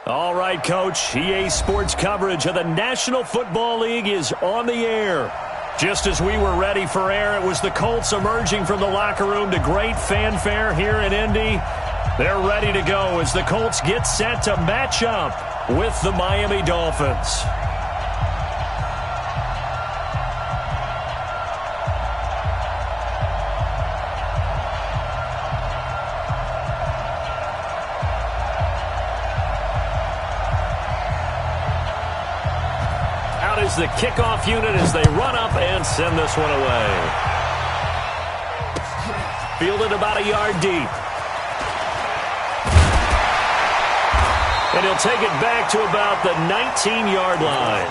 All right, Coach. EA Sports coverage of the National Football League is on the air. Just as we were ready for air, it was the Colts emerging from the locker room to great fanfare here in Indy. They're ready to go as the Colts get set to match up with the Miami Dolphins. Is the kickoff unit as they run up and send this one away. Fielded about a yard deep. And he'll take it back to about the 19-yard line.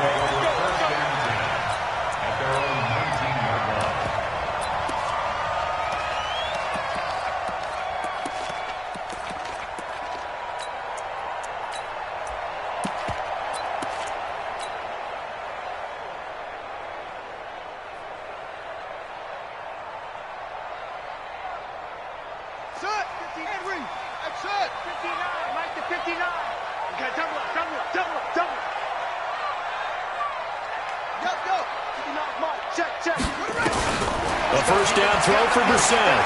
A first down throw for Brissett.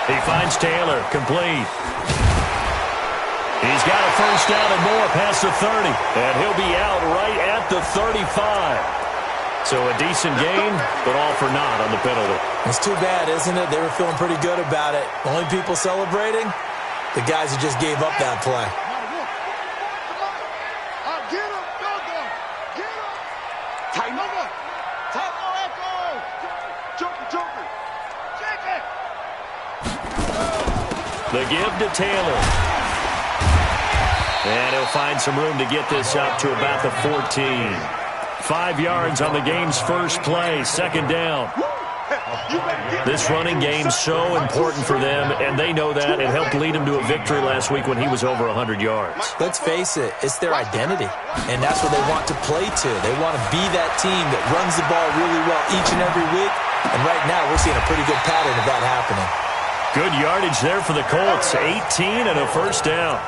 He finds Taylor, complete. He's got a first down and more past the 30, and he'll be out right at the 35. So a decent gain, but all for naught on the penalty. It's too bad, isn't it? They were feeling pretty good about it. Only people celebrating, the guys who just gave up that play. The give to Taylor. And he'll find some room to get this up to about the 14. 5 yards on the game's first play, second down. This running game's so important for them, and they know that. It helped lead them to a victory last week when he was over 100 yards. Let's face it, it's their identity, and that's what they want to play to. They want to be that team that runs the ball really well each and every week, and right now we're seeing a pretty good pattern of that happening. Good yardage there for the Colts, 18 and a first down.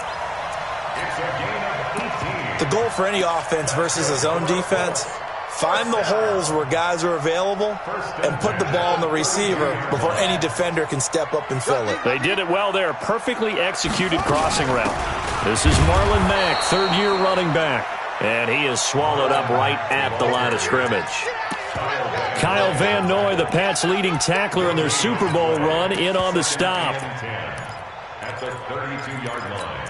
The goal for any offense versus a zone defense, find the holes where guys are available and put the ball in the receiver before any defender can step up and fill it. They did it well there. Perfectly executed crossing route. This is Marlon Mack, third-year running back. And he is swallowed up right at the line of scrimmage. Kyle Van Noy, the Pats' leading tackler in their Super Bowl run, in on the stop. At the 32-yard line.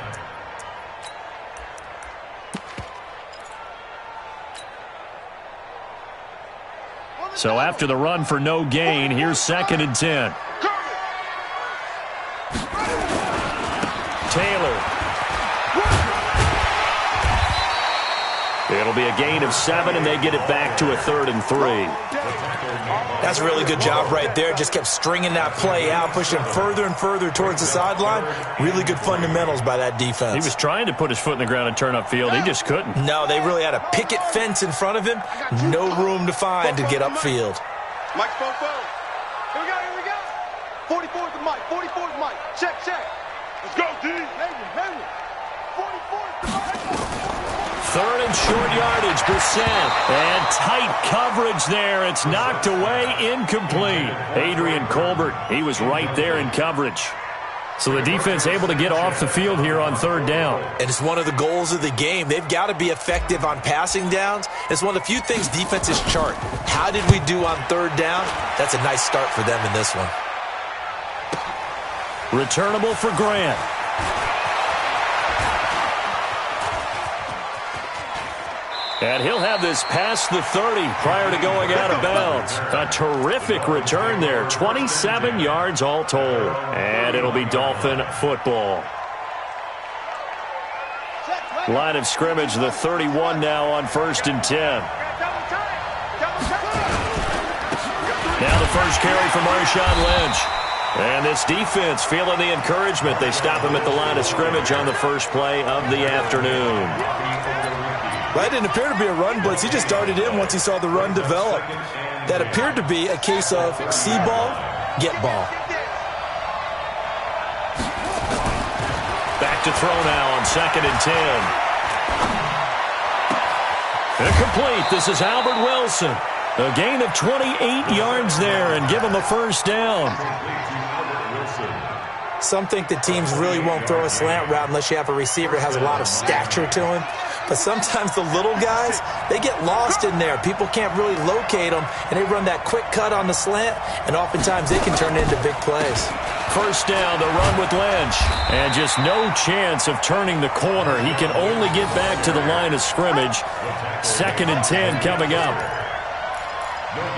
So after the run for no gain, here's 2nd and 10. Taylor. It'll be a gain of 7, and they get it back to a 3rd and 3. That's a really good job right there. Just kept stringing that play out, pushing further and further towards the sideline. Really good fundamentals by that defense. He was trying to put his foot in the ground and turn upfield. He just couldn't. No, they really had a picket fence in front of him. No room to find to get upfield. Mike, here we go. 44 is the mic, 44 is the mic. Check. Let's go, D. 44 is the mic. 3rd and short yardage, Brissett. And tight coverage there. It's knocked away, incomplete. Adrian Colbert, he was right there in coverage. So the defense able to get off the field here on 3rd down. And it's one of the goals of the game. They've got to be effective on passing downs. It's one of the few things defenses chart. How did we do on 3rd down? That's a nice start for them in this one. Returnable for Grant. And he'll have this past the 30 prior to going out of bounds. A terrific return there. 27 yards all told. And it'll be Dolphin football. Line of scrimmage, the 31 now on 1st and 10. Now the first carry for Marshawn Lynch. And this defense feeling the encouragement. They stop him at the line of scrimmage on the first play of the afternoon. That didn't appear to be a run blitz. He just darted in once he saw the run develop. That appeared to be a case of see ball, get ball. Back to to throw now on 2nd and 10. Incomplete. This is Albert Wilson. A gain of 28 yards there and give him a first down. Some think that teams really won't throw a slant route unless you have a receiver that has a lot of stature to him. But sometimes the little guys, they get lost in there. People can't really locate them, and they run that quick cut on the slant, and oftentimes they can turn it into big plays. First down, the run with Lynch. And just no chance of turning the corner. He can only get back to the line of scrimmage. 2nd and 10 coming up.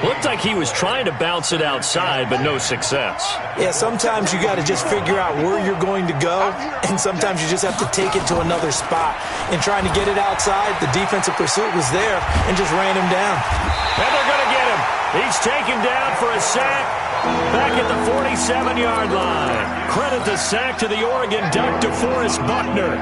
Looked like he was trying to bounce it outside, but no success. Yeah, sometimes you got to just figure out where you're going to go, and sometimes you just have to take it to another spot. In trying to get it outside, the defensive pursuit was there and just ran him down. And they're going to get him. He's taken down for a sack back at the 47-yard line. Credit the sack to the Oregon Duck, DeForest Buckner.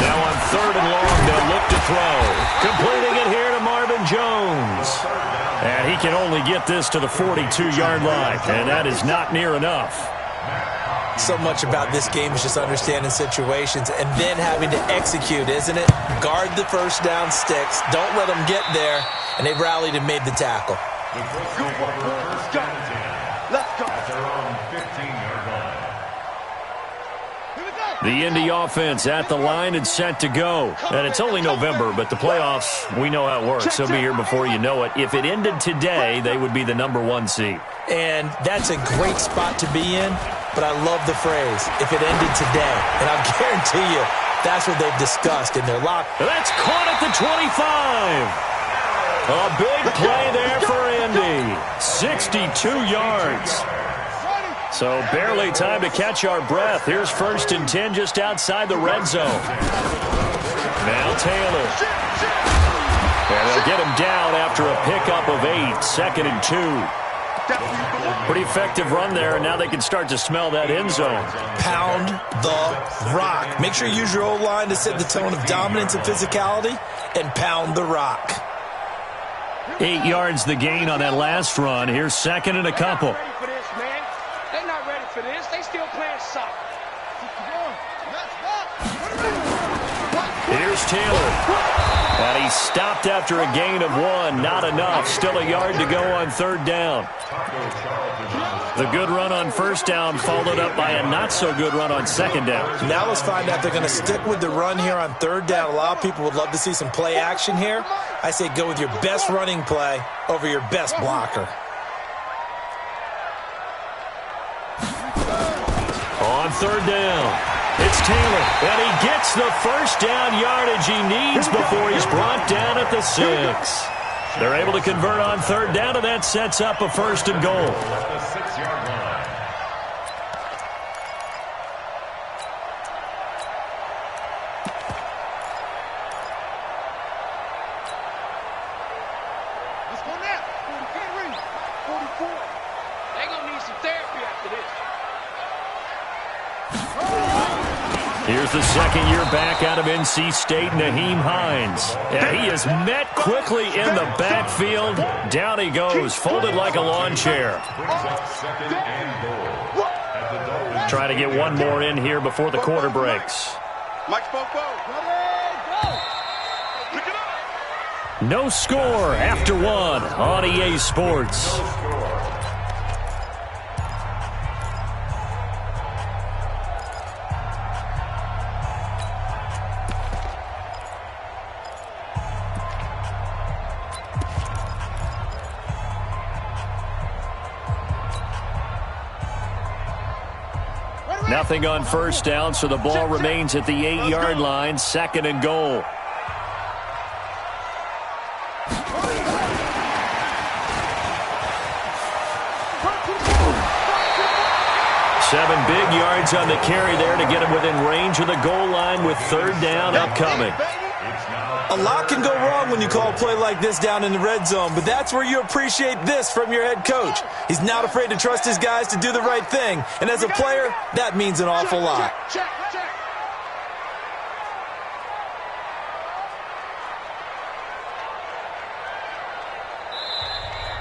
Now on 3rd and long, they'll look to throw. Completing it here to Marvin Jones. And he can only get this to the 42-yard line, and that is not near enough. So much about this game is just understanding situations and then having to execute, isn't it? Guard the first down sticks. Don't let them get there. And they rallied and made the tackle. Let's go. The Indy offense at the line and set to go. And it's only November, but the playoffs, we know how it works. They'll be here before you know it. If it ended today, they would be the #1 seed. And that's a great spot to be in, but I love the phrase, if it ended today. And I'll guarantee you, that's what they've discussed in their locker. That's caught at the 25. A big play there for Indy. 62 yards. So barely time to catch our breath. Here's 1st and 10 just outside the red zone. Now Taylor. And they'll get him down after a pickup of 8. 2nd and 2. Pretty effective run there, and now they can start to smell that end zone. Pound the rock. Make sure you use your O-line to set the tone of dominance and physicality, and pound the rock. 8 yards the gain on that last run. Here's 2nd and a couple. They're not ready for this. They still playing soccer. Here's Taylor. And he stopped after a gain of 1. Not enough. Still a yard to go on 3rd down. The good run on 1st down followed up by a not-so-good run on 2nd down. Now let's find out if they're going to stick with the run here on 3rd down. A lot of people would love to see some play action here. I say go with your best running play over your best blocker. On 3rd down, it's Taylor, and he gets the first down yardage he needs before he's brought down at the 6. They're able to convert on 3rd down, and that sets up a 1st and goal. Let's go now. 44. They're going to need some therapy after this. Here's the second-year back out of NC State, Naheem Hines. And he is met quickly in the backfield. Down he goes, folded like a lawn chair. Try to get one more in here before the quarter breaks. Mike Spopo. No score after 1 on EA Sports. Nothing on 1st down, so the ball remains at the 8-yard line. 2nd and goal. Seven big yards on the carry there to get him within range of the goal line with 3rd down upcoming. A lot can go wrong when you call a play like this down in the red zone, but that's where you appreciate this from your head coach. He's not afraid to trust his guys to do the right thing, and as a player, that means an awful lot.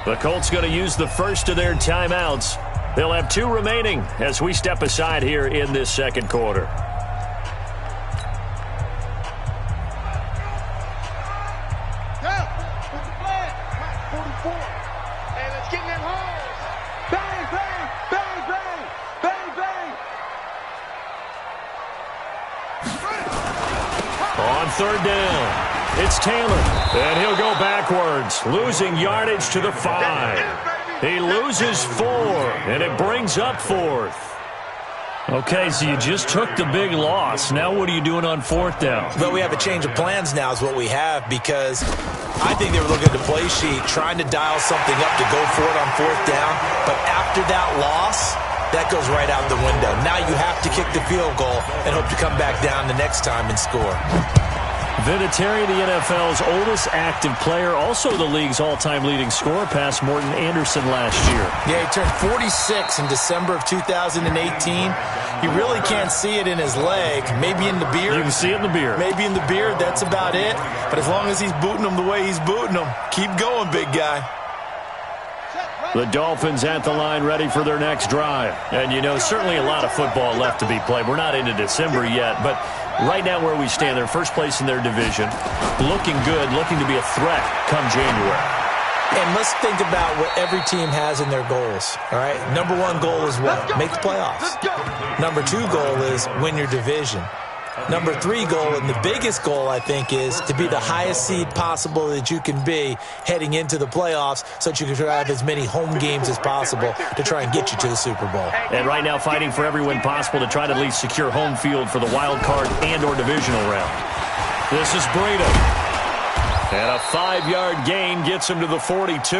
The Colts going to use the first of their timeouts. They'll have 2 remaining as we step aside here in this second quarter. On third down, it's Taylor, and he'll go backwards, losing yardage to the 5. He loses 4, and it brings up 4th. Okay, so you just took the big loss. Now what are you doing on 4th down? Well, we have a change of plans now is what we have, because I think they were looking at the play sheet, trying to dial something up to go for it on 4th down. But after that loss, that goes right out the window. Now you have to kick the field goal and hope to come back down the next time and score. Vinatieri, the NFL's oldest active player, also the league's all-time leading scorer, past Morton Anderson last year. Yeah, he turned 46 in December of 2018. He really can't see it in his leg, maybe in the beard. You can see it in the beard. Maybe in the beard, that's about it. But as long as he's booting him the way he's booting him, keep going, big guy. The Dolphins at the line, ready for their next drive. And, you know, certainly a lot of football left to be played. We're not into December yet, but right now where we stand, they're first place in their division, looking good, looking to be a threat come January. And let's think about what every team has in their goals, all right? Number 1 goal is what? Make the playoffs. Number 2 goal is win your division. Number 3 goal, and the biggest goal, I think, is to be the highest seed possible that you can be heading into the playoffs so that you can have as many home games as possible to try and get you to the Super Bowl. And right now fighting for every win possible to try to at least secure home field for the wild card and or divisional round. This is Breida. And a 5-yard gain gets him to the 42.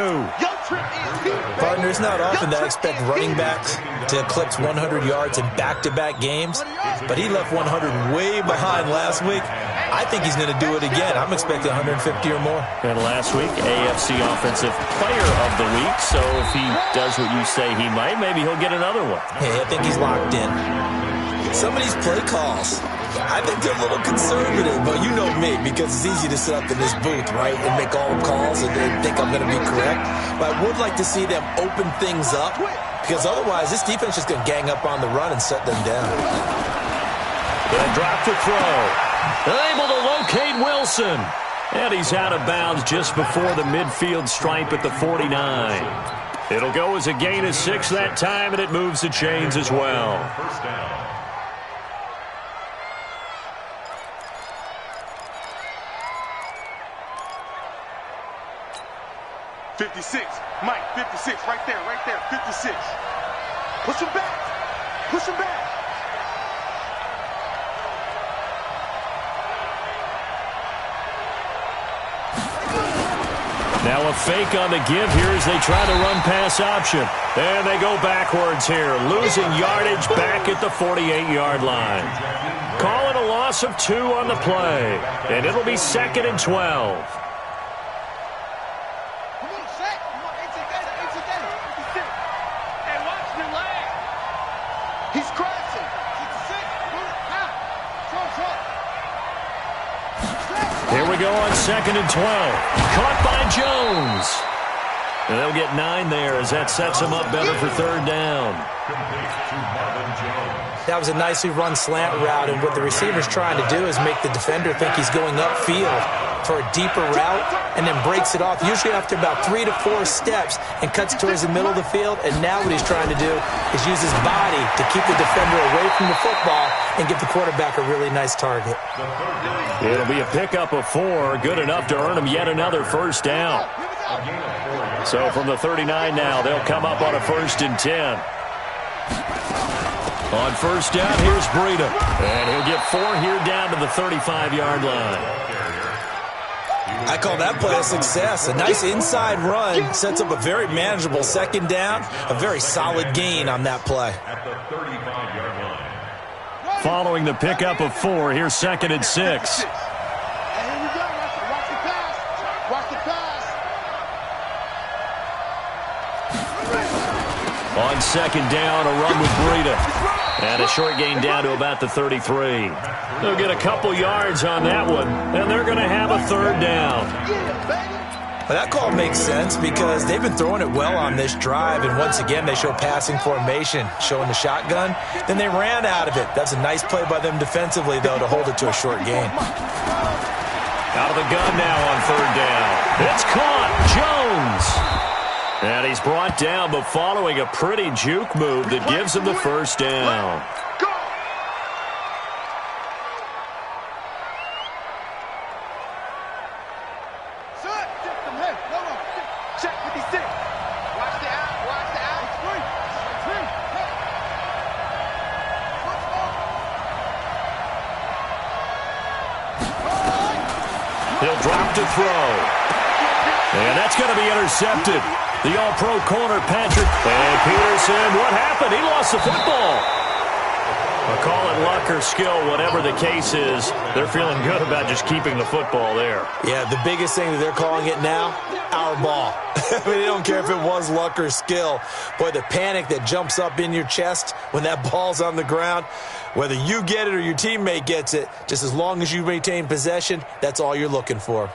Partner, it's not often that I expect running backs to eclipse 100 yards in back-to-back games, but he left 100 way behind last week. I think he's going to do it again. I'm expecting 150 or more. And last week, AFC Offensive Player of the Week, so if he does what you say he might, maybe he'll get another one. Hey, I think he's locked in. Some of these play calls, I think they're a little conservative, but you know me, because it's easy to sit up in this booth, right, and make all the calls and then think I'm going to be correct. But I would like to see them open things up, because otherwise this defense is going to gang up on the run and shut them down. They'll drop the throw. Able to locate Wilson. And he's out of bounds just before the midfield stripe at the 49. It'll go as a gain of 6 that time, and it moves the chains as well. First down. Mike, 56, right there, 56. Push him back. Now a fake on the give here as they try to run pass option. And they go backwards here, losing yardage back at the 48-yard line. Call it a loss of 2 on the play, and it'll be 2nd and 12. Here we go on 2nd and 12. Caught by Jones. And they'll get 9 there as that sets them up better for 3rd down. That was a nicely run slant route, and what the receiver's trying to do is make the defender think he's going upfield for a deeper route and then breaks it off, usually after about 3 to 4 steps, and cuts towards the middle of the field. And now what he's trying to do is use his body to keep the defender away from the football and give the quarterback a really nice target. It'll be a pickup of 4, good enough to earn him yet another 1st down. So from the 39 now, they'll come up on a 1st and 10. On 1st down, here's Breida. And he'll get 4 here down to the 35-yard line. I call that play a success. A nice inside run sets up a very manageable 2nd down. A very solid gain on that play. At the 35-yard line. Following the pickup of 4, here's 2nd and 6. On second down, a run with Breida. And a short gain down to about the 33. They'll get a couple yards on that one, and they're going to have a third down. Well, that call makes sense because they've been throwing it well on this drive, and once again they show passing formation, showing the shotgun. Then they ran out of it. That's a nice play by them defensively, though, to hold it to a short gain. Out of the gun now on third down. It's caught. Jones. And he's brought down, but following a pretty juke move that gives him the first down. Check 56. Watch the out. Watch the out. He'll drop to throw. And that's going to be intercepted. The all-pro corner, Patrick. And Peterson, what happened? He lost the football. I'll call it luck or skill, whatever the case is. They're feeling good about just keeping the football there. Yeah, the biggest thing that they're calling it now, our ball. I mean, they don't care if it was luck or skill. Boy, the panic that jumps up in your chest when that ball's on the ground, whether you get it or your teammate gets it, just as long as you maintain possession, that's all you're looking for.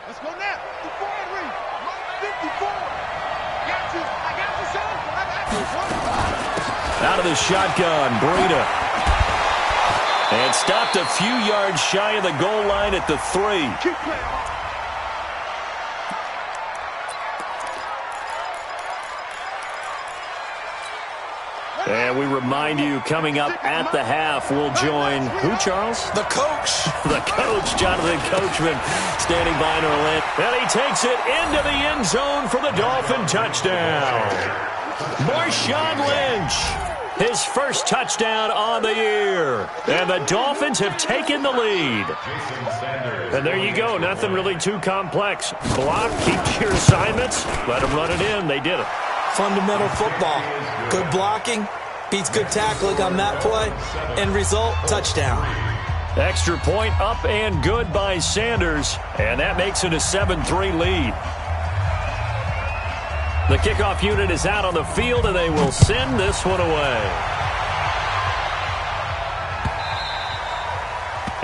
Let's go now. 54 and read. 54. I got you, son. I got you. Out of the shotgun, Breida. And stopped a few yards shy of the goal line at the 3. Keep playing. And we remind you, coming up at the half, we'll join who, Charles? The coach. The coach, Jonathan Coachman, standing by in Orlando. And he takes it into the end zone for the Dolphin touchdown. Marshawn Lynch, his first touchdown on the year. And the Dolphins have taken the lead. And there you go, nothing really too complex. Block, keep your assignments, let them run it in. They did it. Fundamental football. Good blocking beats good tackling on that play. End result, touchdown. Extra point up and good by Sanders. And that makes it a 7-3 lead. The kickoff unit is out on the field, and they will send this one away.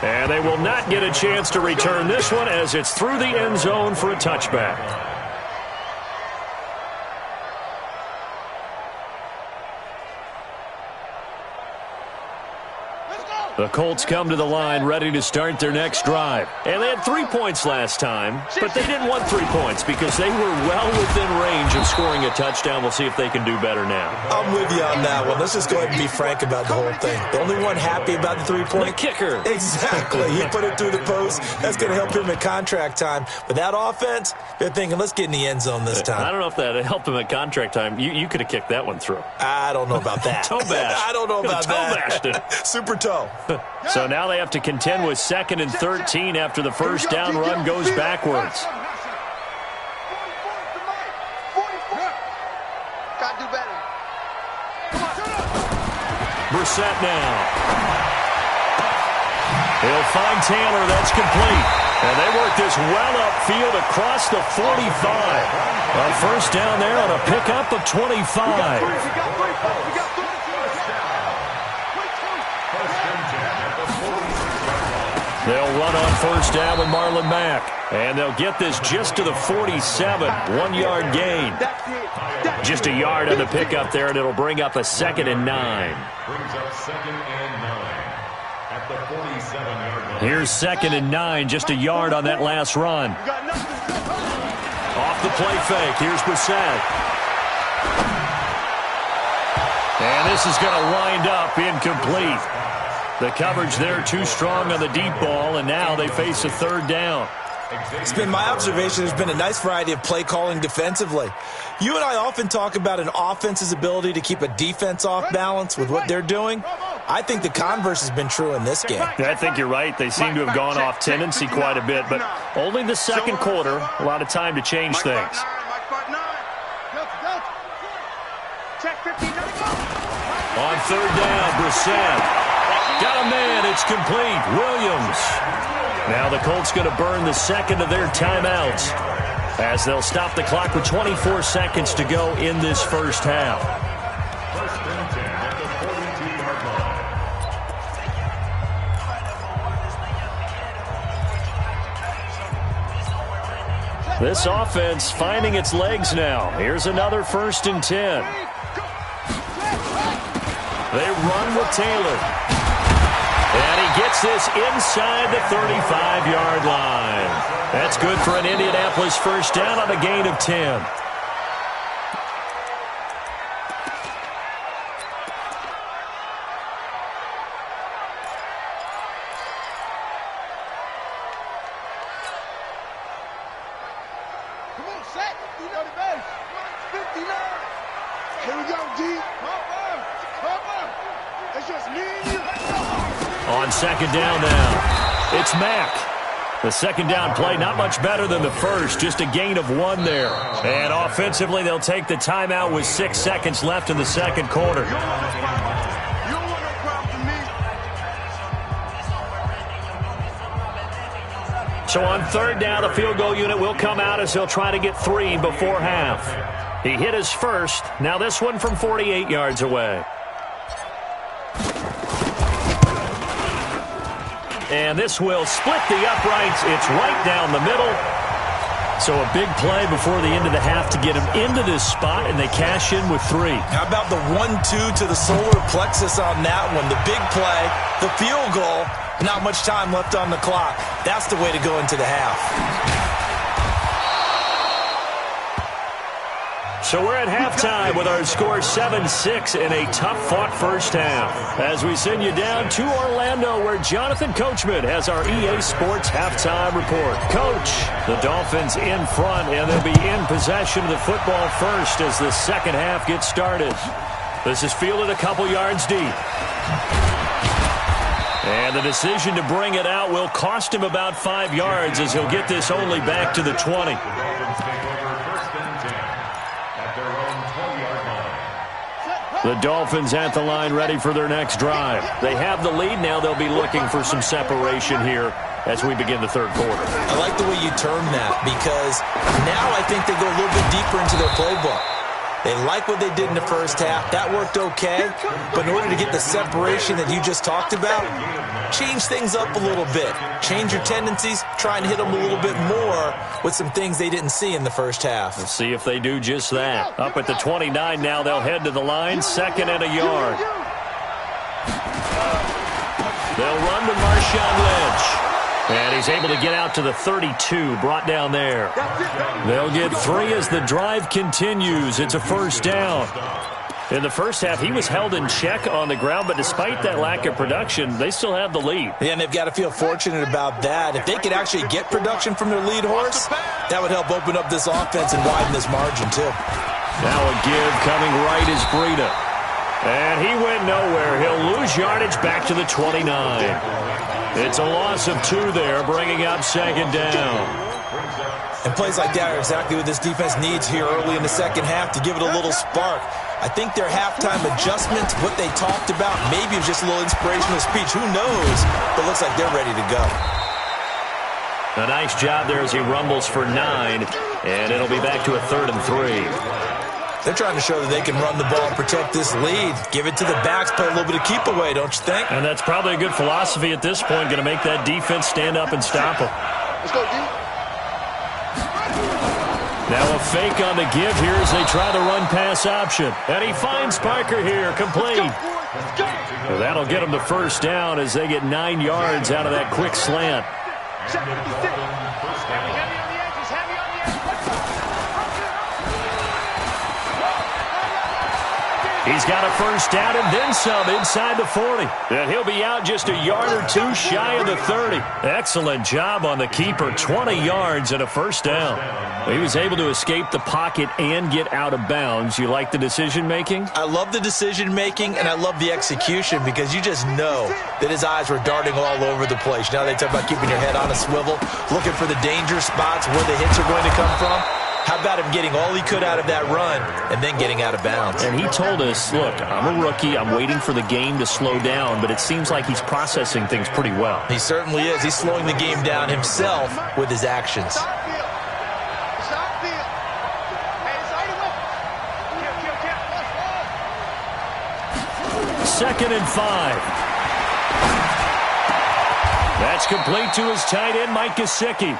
And they will not get a chance to return this one as it's through the end zone for a touchback. The Colts come to the line ready to start their next drive. And they had 3 points last time, but they didn't want 3 points because they were well within range of scoring a touchdown. We'll see if they can do better now. I'm with you on that one. Let's just go ahead and be frank about the whole thing. The only one happy about the 3-point? The kicker. Exactly. He put it through the post. That's going to help him at contract time. But that offense, they're thinking, let's get in the end zone this time. I don't know if that helped him at contract time. You could have kicked that one through. I don't know about that. Toe bash. I don't know about that. Toe bashed it. Super toe. So now they have to contend with 2nd and 13 after the first down run goes backwards. Gotta do better. Brissett now. He'll find Taylor. That's complete. And they work this well upfield across the 45. A first down there on a pickup of 25. They'll run on first down with Marlon Mack. And they'll get this just to the 47. 1-yard gain. Just a yard on the pickup there, and it'll bring up a 2nd and 9. Brings up 2nd and 9 at the 47-yard line. Here's 2nd and 9, just a yard on that last run. Off the play fake, here's Brissett. And this is going to wind up incomplete. The coverage there too strong on the deep ball, and now they face a third down. It's been my observation there's been a nice variety of play calling defensively. You and I often talk about an offense's ability to keep a defense off balance with what they're doing. I think the converse has been true in this game. I think you're right. They seem to have gone off tendency quite a bit, but only the second quarter, a lot of time to change things. On third down, Brissett. Got a man, it's complete. Williams. Now the Colts going to burn the second of their timeouts. as they'll stop the clock with 24 seconds to go in this first half. First and 10 at the 42-yard line. This offense finding its legs now. Here's another first and 10. They run with Taylor. And he gets this inside the 35-yard line. That's good for an Indianapolis first down on a gain of 10. Come on, set. You know the base. 59. Here we go, D. Cover. It's just me and you. On second down now, it's Mack. The second down play not much better than the first, just a gain of 1 there. And offensively, they'll take the timeout with 6 seconds left in the second quarter. You don't want no problem from me. So on third down, the field goal unit will come out as he'll try to get 3 before half. He hit his first. Now this one from 48 yards away. And this will split the uprights. It's right down the middle. So a big play before the end of the half to get him into this spot, and they cash in with 3. How about the 1-2 to the solar plexus on that one? The big play, the field goal, not much time left on the clock. That's the way to go into the half. So we're at halftime with our score 7-6 in a tough-fought first half. As we send you down to Orlando, where Jonathan Coachman has our EA Sports halftime report. Coach, the Dolphins in front, and they'll be in possession of the football first as the second half gets started. This is fielded a couple yards deep. And the decision to bring it out will cost him about 5 yards as he'll get this only back to the 20. The Dolphins at the line ready for their next drive. They have the lead. Now they'll be looking for some separation here as we begin the third quarter. I like the way you term that because now I think they go a little bit deeper into their playbook. They like what they did in the first half. That worked okay. But in order to get the separation that you just talked about, change things up a little bit. Change your tendencies. Try and hit them a little bit more with some things they didn't see in the first half. Let's see if they do just that. Up at the 29 now, they'll head to the line. 2nd and a yard. They'll run to Marshawn Lynch. And he's able to get out to the 32, brought down there. They'll get 3 as the drive continues. It's a first down. In the first half, he was held in check on the ground, but despite that lack of production, they still have the lead. Yeah, and they've got to feel fortunate about that. If they could actually get production from their lead horse, that would help open up this offense and widen this margin, too. Now a give coming right is Breida. And he went nowhere. He'll lose yardage back to the 29. It's a loss of 2 there, bringing up second down. And plays like that are exactly what this defense needs here early in the second half to give it a little spark. I think their halftime adjustments, what they talked about, maybe it was just a little inspirational speech. Who knows? But it looks like they're ready to go. A nice job there as he rumbles for 9, and it'll be back to a 3rd and 3. They're trying to show that they can run the ball and protect this lead. Give it to the backs, play a little bit of keep away, don't you think? And that's probably a good philosophy at this point, going to make that defense stand up and stop them. Let's go, D. Now a fake on the give here as they try the run-pass option. And he finds Parker here, complete. Well, that'll get them the first down as they get 9 yards out of that quick slant. He's got a first down and then some inside the 40. And he'll be out just a yard or 2 shy of the 30. Excellent job on the keeper. 20 yards and a first down. He was able to escape the pocket and get out of bounds. You like the decision-making? I love the decision-making, and I love the execution because you just know that his eyes were darting all over the place. Now they talk about keeping your head on a swivel, looking for the danger spots where the hits are going to come from. How about him getting all he could out of that run and then getting out of bounds? And he told us, look, I'm a rookie. I'm waiting for the game to slow down, but it seems like he's processing things pretty well. He certainly is. He's slowing the game down himself with his actions. 2nd and 5. That's complete to his tight end, Mike Gesicki.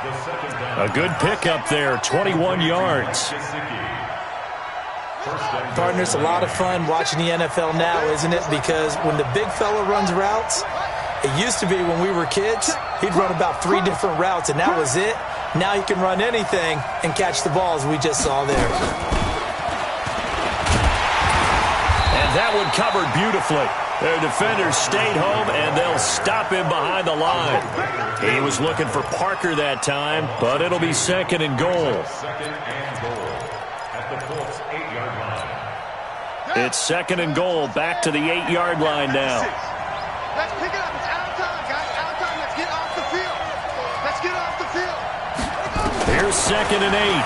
A good pickup there, 21 yards. Partner, it's a lot of fun watching the NFL now, isn't it? Because when the big fella runs routes, it used to be when we were kids, he'd run about 3 different routes, and that was it. Now he can run anything and catch the ball, as we just saw there. And that one covered beautifully. Their defenders stayed home, and they'll stop him behind the line. He was looking for Parker that time, but it'll be 2nd and goal. It's 2nd and goal, back to the 8-yard line now. Let's pick it up. It's out of time, guys. Out of time. Let's get off the field. Let's get off the field. Here's 2nd and 8.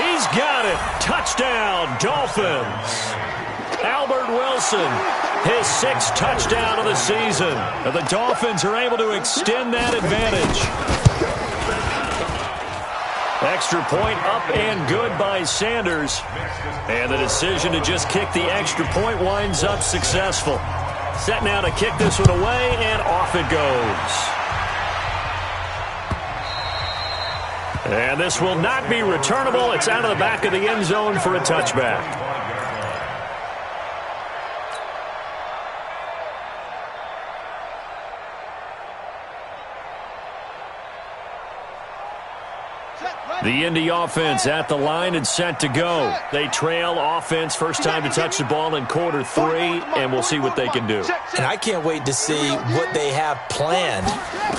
He's got it. Touchdown, Dolphins. Albert Wilson, his 6th touchdown of the season. And the Dolphins are able to extend that advantage. Extra point up and good by Sanders. And the decision to just kick the extra point winds up successful. Set now to kick this one away, and off it goes. And this will not be returnable. It's out of the back of the end zone for a touchback. The Indy offense at the line and set to go. They trail offense, first time to touch the ball in quarter 3, and we'll see what they can do. And I can't wait to see what they have planned,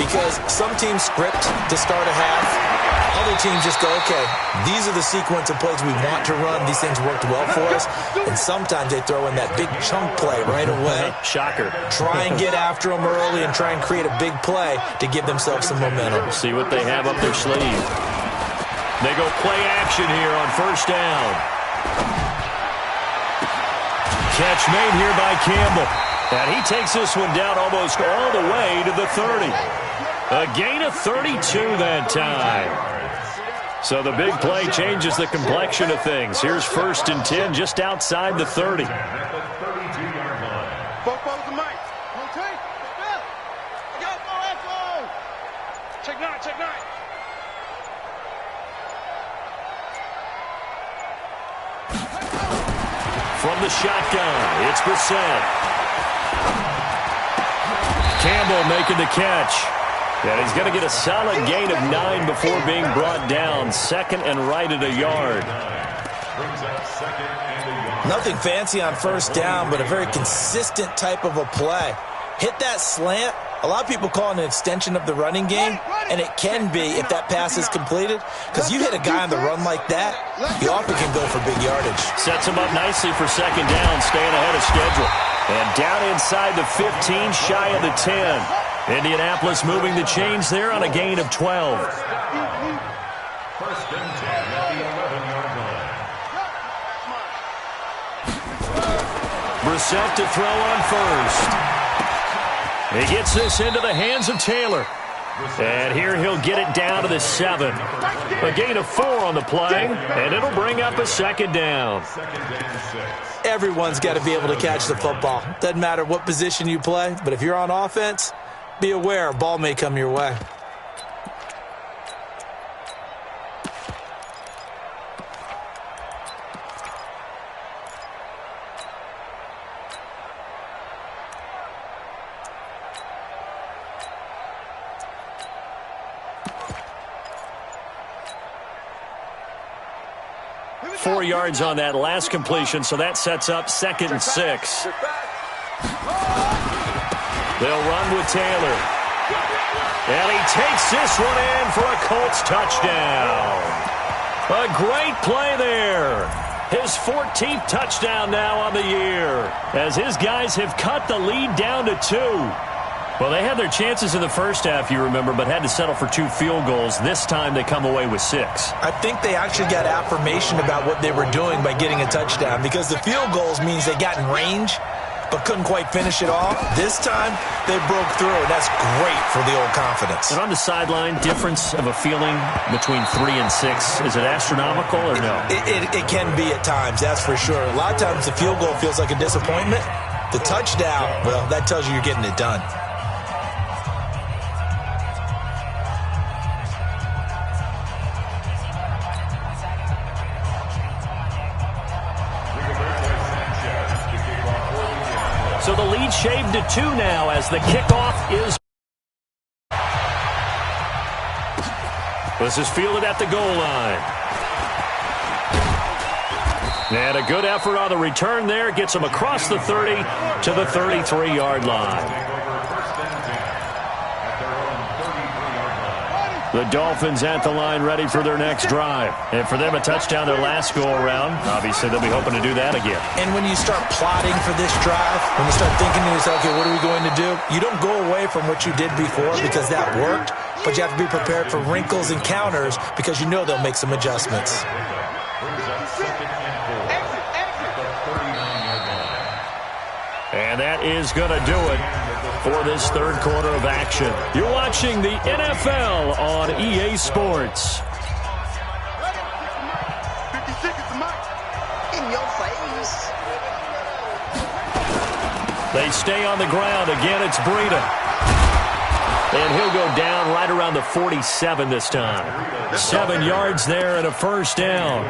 because some teams script to start a half. Other teams just go, okay, these are the sequence of plays we want to run. These things worked well for us. And sometimes they throw in that big chunk play right away. Shocker. Try and get after them early and try and create a big play to give themselves some momentum. See what they have up their sleeve. They go play action here on first down. Catch made here by Campbell. And he takes this one down almost all the way to the 30. A gain of 32 that time. So the big play changes the complexion of things. Here's 1st and 10 just outside the 30. Both folks the mic. Okay. Check 9, check 9. From the shotgun, it's Brissett. Campbell making the catch. And he's going to get a solid gain of 9 before being brought down. 2nd and right at a yard. Nothing fancy on first down, but a very consistent type of a play. Hit that slant. A lot of people call it an extension of the running game, and it can be if that pass is completed, because you hit a guy on the run like that, you often can go for big yardage. Sets him up nicely for 2nd down, staying ahead of schedule. And down inside the 15, shy of the 10. Indianapolis moving the chains there on a gain of 12. 1st and 10 at the 11-yard line. Brissett to throw on first. He gets this into the hands of Taylor. And here he'll get it down to the 7. A gain of 4 on the play, and it'll bring up a 2nd down. Everyone's got to be able to catch the football. Doesn't matter what position you play, but if you're on offense, be aware a ball may come your way. Four yards on that last completion, so that sets up 2nd and 6. They'll run with Taylor. And he takes this one in for a Colts touchdown. A great play there. His 14th touchdown now on the year, as his guys have cut the lead down to 2. Well, they had their chances in the first half, you remember, but had to settle for 2 field goals. This time they come away with 6. I think they actually got affirmation about what they were doing by getting a touchdown, because the field goals means they got in range. but couldn't quite finish it off. This time, they broke through, and that's great for the old confidence. And on the sideline, difference of a feeling between 3 and 6, is it astronomical or no? It can be at times, that's for sure. A lot of times the field goal feels like a disappointment. The touchdown, well, that tells you you're getting it done. So the lead shaved to 2 now as the kickoff is. This is fielded at the goal line. And a good effort on the return there. Gets them across the 30 to the 33-yard line. The Dolphins at the line ready for their next drive. And for them, a touchdown their last go-around. Obviously, they'll be hoping to do that again. And when you start plotting for this drive, when you start thinking to yourself, okay, what are we going to do? You don't go away from what you did before because that worked, but you have to be prepared for wrinkles and counters because you know they'll make some adjustments. And that is going to do it for this third quarter of action. You're watching the NFL on EA Sports. 50 seconds to Mike. In your face. They stay on the ground. Again, it's Breida. And he'll go down right around the 47 this time. 7 yards there and a first down.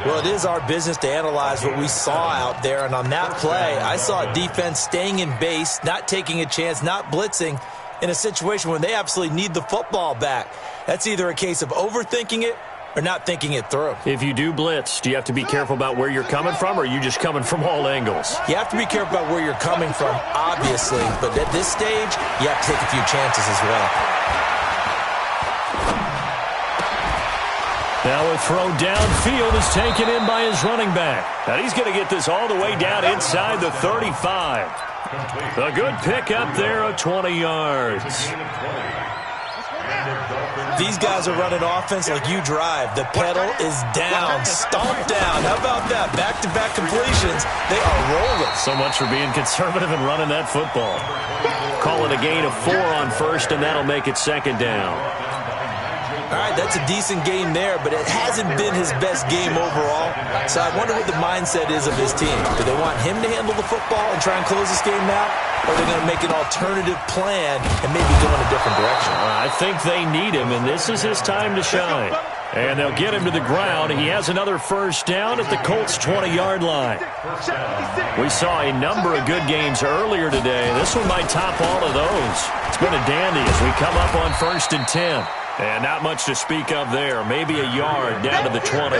Well, it is our business to analyze what we saw out there, and on that play, I saw defense staying in base, not taking a chance, not blitzing, in a situation when they absolutely need the football back. That's either a case of overthinking it or not thinking it through. If you do blitz, do you have to be careful about where you're coming from, or are you just coming from all angles? You have to be careful about where you're coming from, obviously, but at this stage, you have to take a few chances as well. Now a throw downfield is taken in by his running back. And he's going to get this all the way down inside the 35. A good pick up there of 20 yards. These guys are running offense like you drive. The pedal is down, stomped down. How about that? Back-to-back completions. They are rolling. So much for being conservative and running that football. Call it a gain of 4 on first, and that'll make it second down. All right, that's a decent game there, but it hasn't been his best game overall. So I wonder what the mindset is of his team. Do they want him to handle the football and try and close this game out? Or are they going to make an alternative plan and maybe go in a different direction? I think they need him, and this is his time to shine. And they'll get him to the ground. He has another first down at the Colts' 20-yard line. We saw a number of good games earlier today. This one might top all of those. It's been a dandy as we come up on 1st and 10. And not much to speak of there. Maybe a yard down to the 20.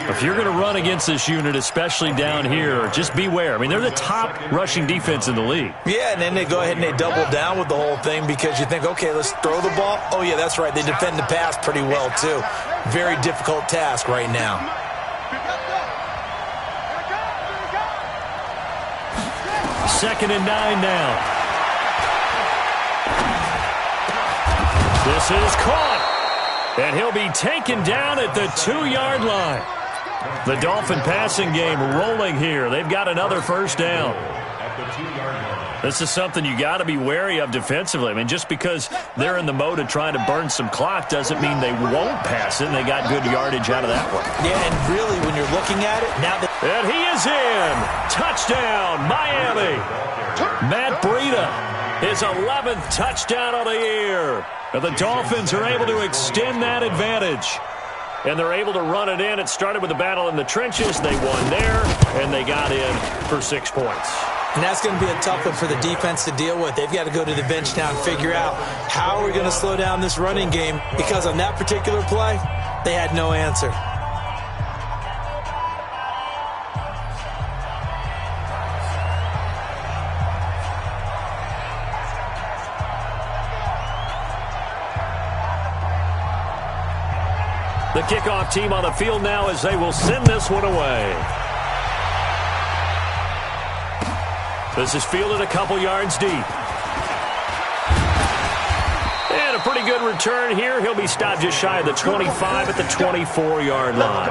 If you're going to run against this unit, especially down here, just beware. I mean, they're the top rushing defense in the league. Yeah, and then they go ahead and they double down with the whole thing because you think, okay, let's throw the ball. Oh, yeah, that's right. They defend the pass pretty well, too. Very difficult task right now. Second and 9 now. This is caught, and he'll be taken down at the 2-yard line. The Dolphin passing game rolling here. They've got another first down. This is something you got to be wary of defensively. I mean, just because they're in the mode of trying to burn some clock doesn't mean they won't pass it, and they got good yardage out of that one. Yeah, and really, when you're looking at it, now that... And he is in. Touchdown, Miami. Matt Breida. His 11th touchdown of the year. And the Dolphins are able to extend that advantage. And they're able to run it in. It started with a battle in the trenches. They won there, and they got in for 6 points. And that's going to be a tough one for the defense to deal with. They've got to go to the bench now and figure out how are we going to slow down this running game, because on that particular play, they had no answer. The kickoff team on the field now as they will send this one away. This is fielded a couple yards deep. And a pretty good return here. He'll be stopped just shy of the 25 at the 24-yard line.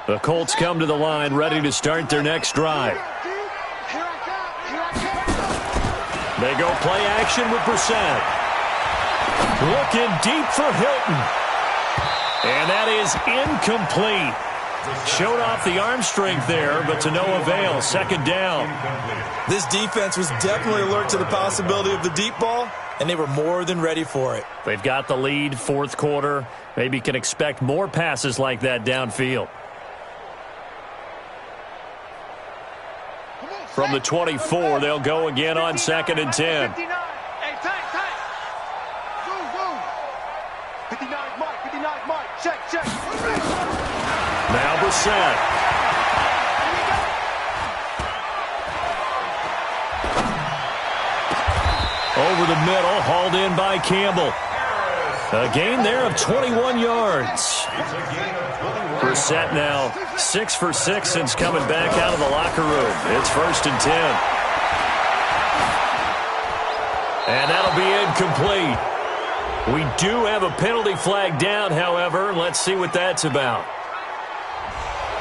The Colts come to the line, ready to start their next drive. They go play action with Brissett. Looking deep for Hilton. And that is incomplete. Showed off the arm strength there, but to no avail. Second down. This defense was definitely alert to the possibility of the deep ball, and they were more than ready for it. They've got the lead, fourth quarter. Maybe can expect more passes like that downfield. From the 24, they'll go again on 2nd and 10. Hey, tight. Move. 59's Mike. Check. Now Brissett. Over the middle, hauled in by Campbell. A gain there of 21 yards. Brissett now 6 for 6 since coming back out of the locker room. It's 1st and 10. And that'll be incomplete. We do have a penalty flag down, however. Let's see what that's about.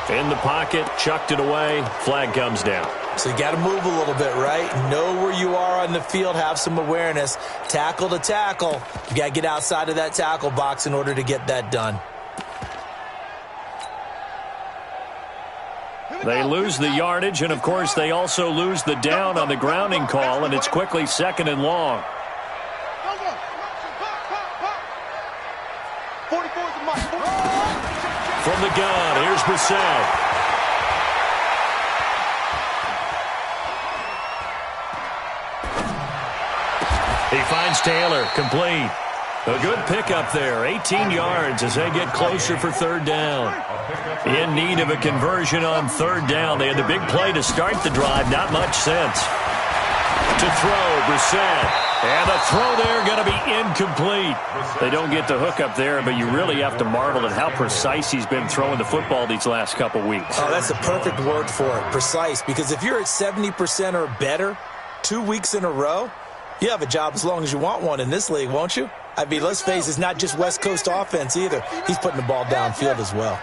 In the pocket, chucked it away. Flag comes down. So you got to move a little bit, right? Know where you are on the field. Have some awareness. Tackle to tackle. You got to get outside of that tackle box in order to get that done. They lose the yardage, and, of course, they also lose the down on the grounding call, and it's quickly 2nd and long. 44's Mike. From the gun, here's Brissett. He finds Taylor, complete. A good pickup there, 18 yards as they get closer for 3rd down. In need of a conversion on 3rd down. They had the big play to start the drive, not much sense. To throw, Brissett. And the throw there going to be incomplete. They don't get the hook up there, but you really have to marvel at how precise he's been throwing the football these last couple weeks. Oh, that's the perfect word for it, precise. Because if you're at 70% or better 2 weeks in a row, you have a job as long as you want one in this league, won't you? I mean, let's face it, it's not just West Coast offense either. He's putting the ball downfield as well.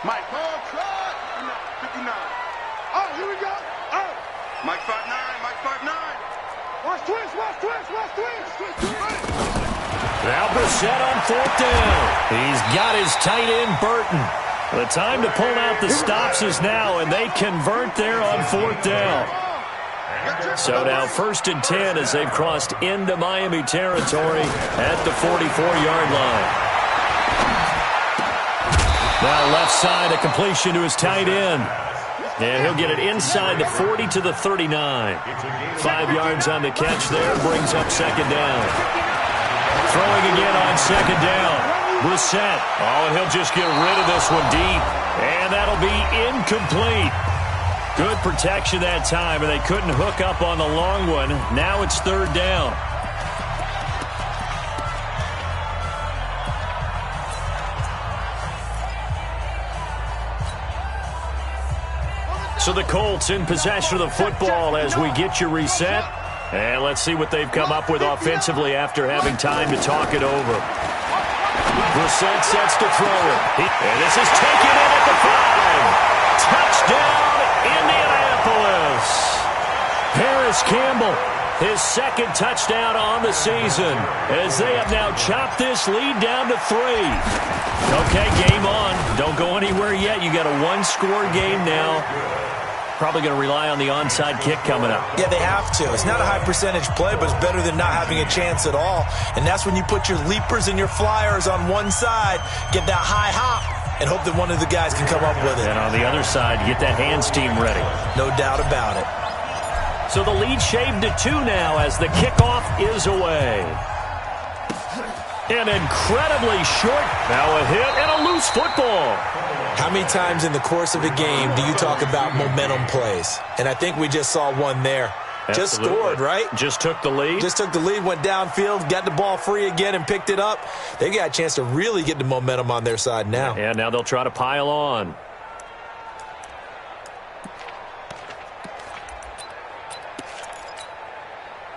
Mike. 59. Oh, here we go. Oh. Mike 5'9". Watch twist. Now Brissett on 4th down. He's got his tight end, Burton. The time to pull out the stops is now, and they convert there on 4th down. So now 1st and 10 as they've crossed into Miami territory at the 44-yard line. Now left side, a completion to his tight end. And he'll get it inside the 40 to the 39. 5 yards on the catch there, brings up 2nd down. Throwing again on 2nd down. Brissett. Oh, and he'll just get rid of this one deep. And that'll be incomplete. Good protection that time, and they couldn't hook up on the long one. Now it's 3rd down. So the Colts in possession of the football as we get you reset. And let's see what they've come up with offensively after having time to talk it over. Brissett sets to throw it. And this is taken in at the 5. Touchdown, Indianapolis. Harris Campbell, his 2nd touchdown on the season, as they have now chopped this lead down to 3. Okay, game on. Don't go anywhere yet. You got a 1-score game now. Probably going to rely on the onside kick coming up. Yeah, they have to. It's not a high percentage play, but it's better than not having a chance at all. And that's when you put your leapers and your flyers on one side, get that high hop, and hope that one of the guys can come up with it. And on the other side, get that hands team ready. No doubt about it. So the lead shaved to 2 now as the kickoff is away. An incredibly short, now a hit and a loose football. How many times in the course of a game do you talk about momentum plays? And I think we just saw one there. Absolutely. Just scored, right? Just took the lead. Just took the lead, went downfield, got the ball free again and picked it up. They got a chance to really get the momentum on their side now. And now they'll try to pile on.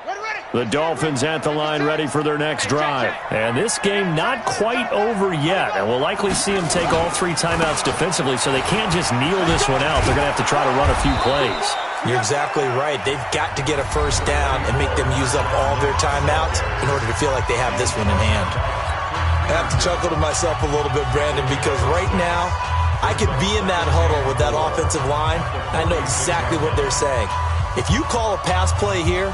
Ready. The Dolphins at the line ready for their next drive. And this game not quite over yet. And we'll likely see them take all 3 timeouts defensively, so they can't just kneel this one out. They're going to have to try to run a few plays. You're exactly right. They've got to get a first down and make them use up all their timeouts in order to feel like they have this one in hand. I have to chuckle to myself a little bit, Brandon, because right now I could be in that huddle with that offensive line. I know exactly what they're saying. If you call a pass play here,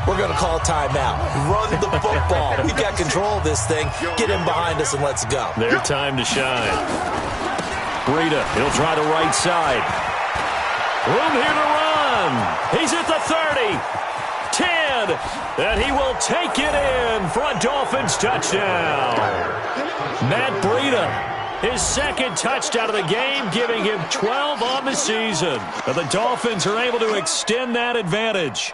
we're going to call timeout. Run the football. We've got control of this thing. Get in behind us and let's go. Their time to shine. Breida, he'll try the right side. Room here to run. He's at the 30. 10. And he will take it in for a Dolphins touchdown. Matt Breida, his second touchdown of the game, giving him 12 on the season. And the Dolphins are able to extend that advantage.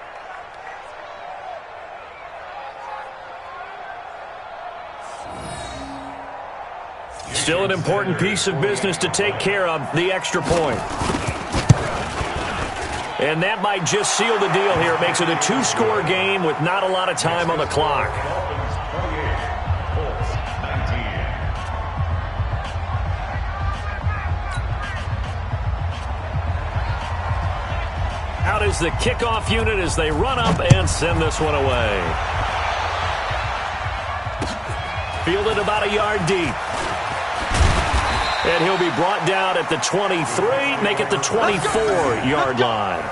Still an important piece of business to take care of, the extra point. And that might just seal the deal here. It makes it a 2-score game with not a lot of time on the clock. Out is the kickoff unit as they run up and send this one away. Fielded about a yard deep. And he'll be brought down at the 23, make it the 24-yard line.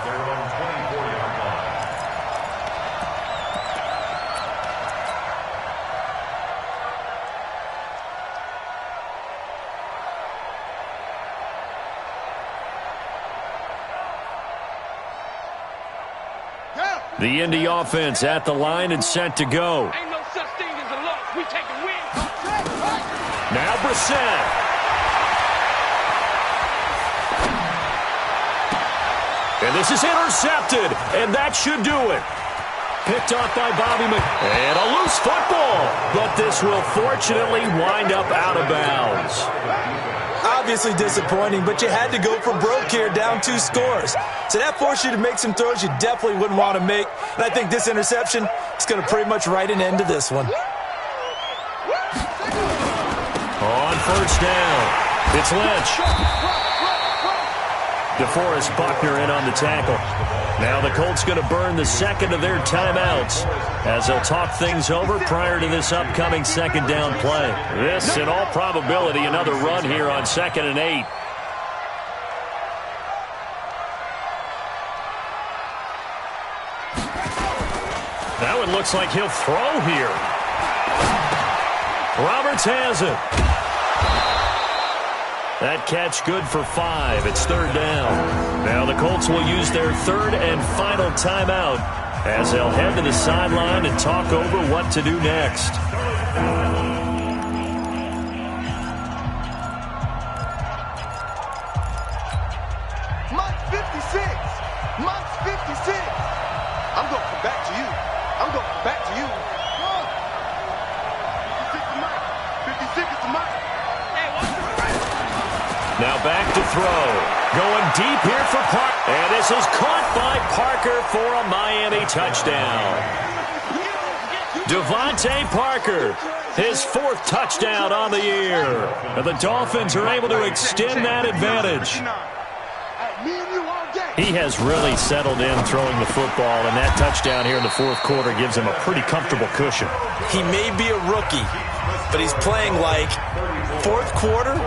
The Indy offense at the line and set to go. Ain't no such thing as a loss. We take a win. Now Brissett. And this is intercepted, and that should do it. Picked off by Bobby And a loose football, but this will fortunately wind up out of bounds. Obviously disappointing, but you had to go for broke here, down 2 scores. So that forced you to make some throws you definitely wouldn't want to make. And I think this interception is going to pretty much write an end to this one. On first down, it's Lynch. DeForest Buckner in on the tackle. Now the Colts going to burn the second of their timeouts as they'll talk things over prior to this upcoming second down play. This, in all probability, another run here on 2nd and 8. That one looks like he'll throw here. Roberts has it. That catch good for 5. It's 3rd down. Now the Colts will use their 3rd and final timeout as they'll head to the sideline and talk over what to do next. Month 56. Month 56. I'm going to come back to you. I'm going to come back to you. 56 is the mic. Hey, watch the right. Now back to throw. Going deep here for Parker. And this is caught by Parker for a Miami touchdown. Devontae Parker, his 4th touchdown on the year. And the Dolphins are able to extend that advantage. He has really settled in throwing the football, and that touchdown here in the 4th quarter gives him a pretty comfortable cushion. He may be a rookie, but he's playing like 4th quarter.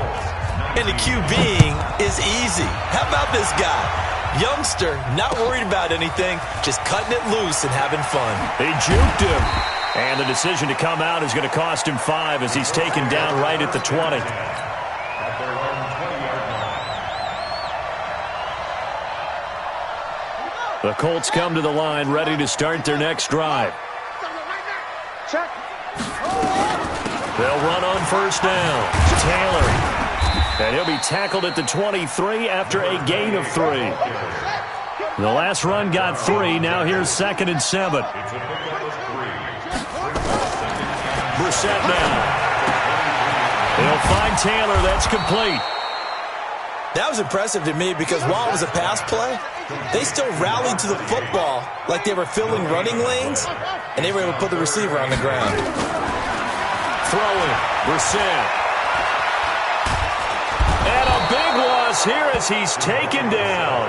And the QBing is easy. How about this guy? Youngster, not worried about anything, just cutting it loose and having fun. They juked him. And the decision to come out is going to cost him 5 as he's taken down right at the 20. The Colts come to the line ready to start their next drive. They'll run on first down. Taylor. And he'll be tackled at the 23 after a gain of 3. The last run got 3. Now here's 2nd and 7. Brissett now. He'll find Taylor. That's complete. That was impressive to me because while it was a pass play, they still rallied to the football like they were filling running lanes, and they were able to put the receiver on the ground. Throwing, Brissett. And a big loss here as he's taken down.